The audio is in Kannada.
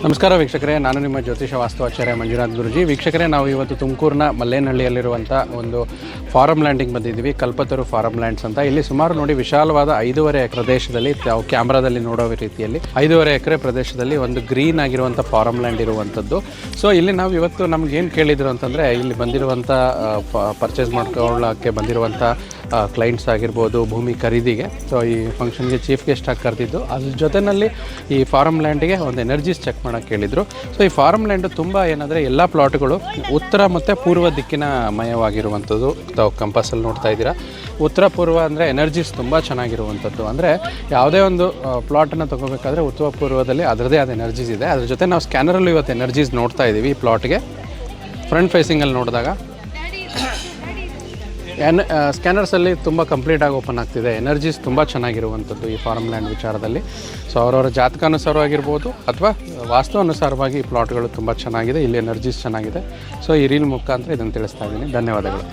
ನಮಸ್ಕಾರ ವೀಕ್ಷಕರೇ, ನಾನು ನಿಮ್ಮ ಜ್ಯೋತಿಷ ವಾಸ್ತವಾಚಾರ್ಯ ಮಂಜುನಾಥ್ ಗುರುಜಿ. ವೀಕ್ಷಕರೇ, ನಾವು ಇವತ್ತು ತುಮಕೂರಿನ ಮಲ್ಲೇನಹಳ್ಳಿಯಲ್ಲಿರುವಂಥ ಒಂದು ಫಾರಮ್ ಲ್ಯಾಂಡಿಂಗ್ ಬಂದಿದ್ದೀವಿ. ಕಲ್ಪತರು ಫಾರಮ್ ಲ್ಯಾಂಡ್ಸ್ ಅಂತ. ಇಲ್ಲಿ ಸುಮಾರು ನೋಡಿ ವಿಶಾಲವಾದ 5.5 ಎಕರೆ ಪ್ರದೇಶದಲ್ಲಿ, ತಾವು ಕ್ಯಾಮ್ರಾದಲ್ಲಿ ನೋಡೋ ರೀತಿಯಲ್ಲಿ 5.5 ಎಕರೆ ಪ್ರದೇಶದಲ್ಲಿ ಒಂದು ಗ್ರೀನ್ ಆಗಿರುವಂಥ ಫಾರಮ್ ಲ್ಯಾಂಡ್ ಇರುವಂಥದ್ದು. ಸೊ ಇಲ್ಲಿ ನಾವು ಇವತ್ತು ನಮ್ಗೇನು ಕೇಳಿದ್ರು ಅಂತಂದರೆ, ಇಲ್ಲಿ ಬಂದಿರುವಂಥ ಪರ್ಚೇಸ್ ಮಾಡ್ಕೊಳ್ಳೋಕ್ಕೆ ಬಂದಿರುವಂಥ ಕ್ಲೈಂಟ್ಸ್ ಆಗಿರ್ಬೋದು, ಭೂಮಿ ಖರೀದಿಗೆ. ಸೊ ಈ ಫಂಕ್ಷನ್ಗೆ ಚೀಫ್ ಗೆಸ್ಟ್ ಆಗಿ ಕರೆದಿದ್ದು, ಅದ್ರ ಜೊತೆಯಲ್ಲಿ ಈ ಫಾರಮ್ ಲ್ಯಾಂಡಿಗೆ ಒಂದು ಎನರ್ಜೀಸ್ ಚೆಕ್ ಮಾಡೋಕ್ಕೆ ಕೇಳಿದರು. ಸೊ ಈ ಫಾರಮ್ ಲ್ಯಾಂಡು ತುಂಬ ಏನಂದರೆ ಎಲ್ಲ ಪ್ಲಾಟ್ಗಳು ಉತ್ತರ ಮತ್ತು ಪೂರ್ವ ದಿಕ್ಕಿನ ಮಯವಾಗಿರುವಂಥದ್ದು. ತಾವು ಕಂಪಾಸಲ್ಲಿ ನೋಡ್ತಾ ಇದ್ದೀರಾ, ಉತ್ತರ ಪೂರ್ವ ಅಂದರೆ ಎನರ್ಜೀಸ್ ತುಂಬ ಚೆನ್ನಾಗಿರುವಂಥದ್ದು. ಅಂದರೆ ಯಾವುದೇ ಒಂದು ಪ್ಲಾಟನ್ನು ತೊಗೋಬೇಕಾದ್ರೆ ಉತ್ತರ ಪೂರ್ವದಲ್ಲಿ ಅದರದೇ ಆದ ಎನರ್ಜೀಸ್ ಇದೆ. ಅದ್ರ ಜೊತೆ ನಾವು ಸ್ಕ್ಯಾನರಲ್ಲೂ ಇವತ್ತು ಎನರ್ಜೀಸ್ ನೋಡ್ತಾ ಇದ್ದೀವಿ. ಈ ಪ್ಲಾಟ್ಗೆ ಫ್ರಂಟ್ ಫೇಸಿಂಗಲ್ಲಿ ನೋಡಿದಾಗ ಸ್ಕ್ಯಾನರ್ಸಲ್ಲಿ ತುಂಬ ಕಂಪ್ಲೀಟಾಗಿ ಓಪನ್ ಆಗ್ತಿದೆ. ಎನರ್ಜೀಸ್ ತುಂಬ ಚೆನ್ನಾಗಿರುವಂಥದ್ದು ಈ ಫಾರಮ್ ಲ್ಯಾಂಡ್ ವಿಚಾರದಲ್ಲಿ. ಸೊ ಅವರವರ ಜಾತಕಾನುಸಾರವಾಗಿರ್ಬೋದು ಅಥವಾ ವಾಸ್ತು ಅನುಸಾರವಾಗಿ ಈ ಪ್ಲಾಟ್ಗಳು ತುಂಬ ಚೆನ್ನಾಗಿದೆ. ಇಲ್ಲಿ ಎನರ್ಜೀಸ್ ಚೆನ್ನಾಗಿದೆ. ಸೊ ಈ ರೀಲ್ ಮುಖಾಂತರ ಇದನ್ನು ತಿಳಿಸ್ತಾ ಇದ್ದೀನಿ. ಧನ್ಯವಾದಗಳು.